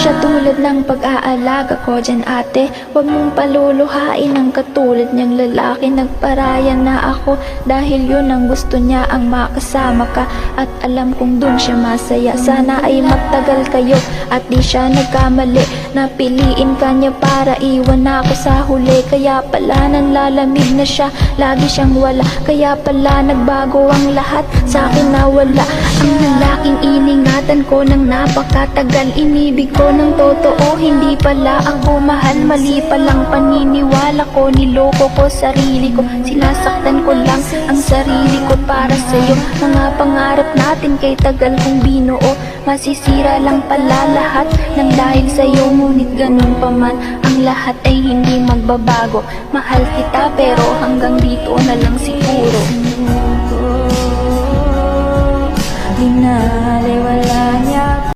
siya tulad ng pag-aalaga ko dyan ate. Huwag mong paluluhain ang katulad niyang lalaki. Nagparaya na ako dahil yun ang gusto niya, ang makasama ka. At alam kong dun siya masaya. Sana ay magtagal kayo at di siya nagkamali. Napiliin ka niya para iwan ako sa huli. Kaya pala nanlalamig na siya, lagi siyang wala. Kaya pala nagbago ang lahat, sa akin nawala. Ang lalaking iningatan ko ng napakatagal. Inibig ko ng totoo, hindi pala ako mahal. Mali palang paniniwala ko, niloko ko sarili ko. Sinasaktan ko lang ang sarili ko para sa'yo. Mga pangarap natin kay tagal kong binuo, masisira lang pala lahat ng dahil sa'yo. Ngunit ganun pa man, ang lahat ay hindi magbabago. Mahal kita pero hanggang dito na lang siguro. Binaliwala niya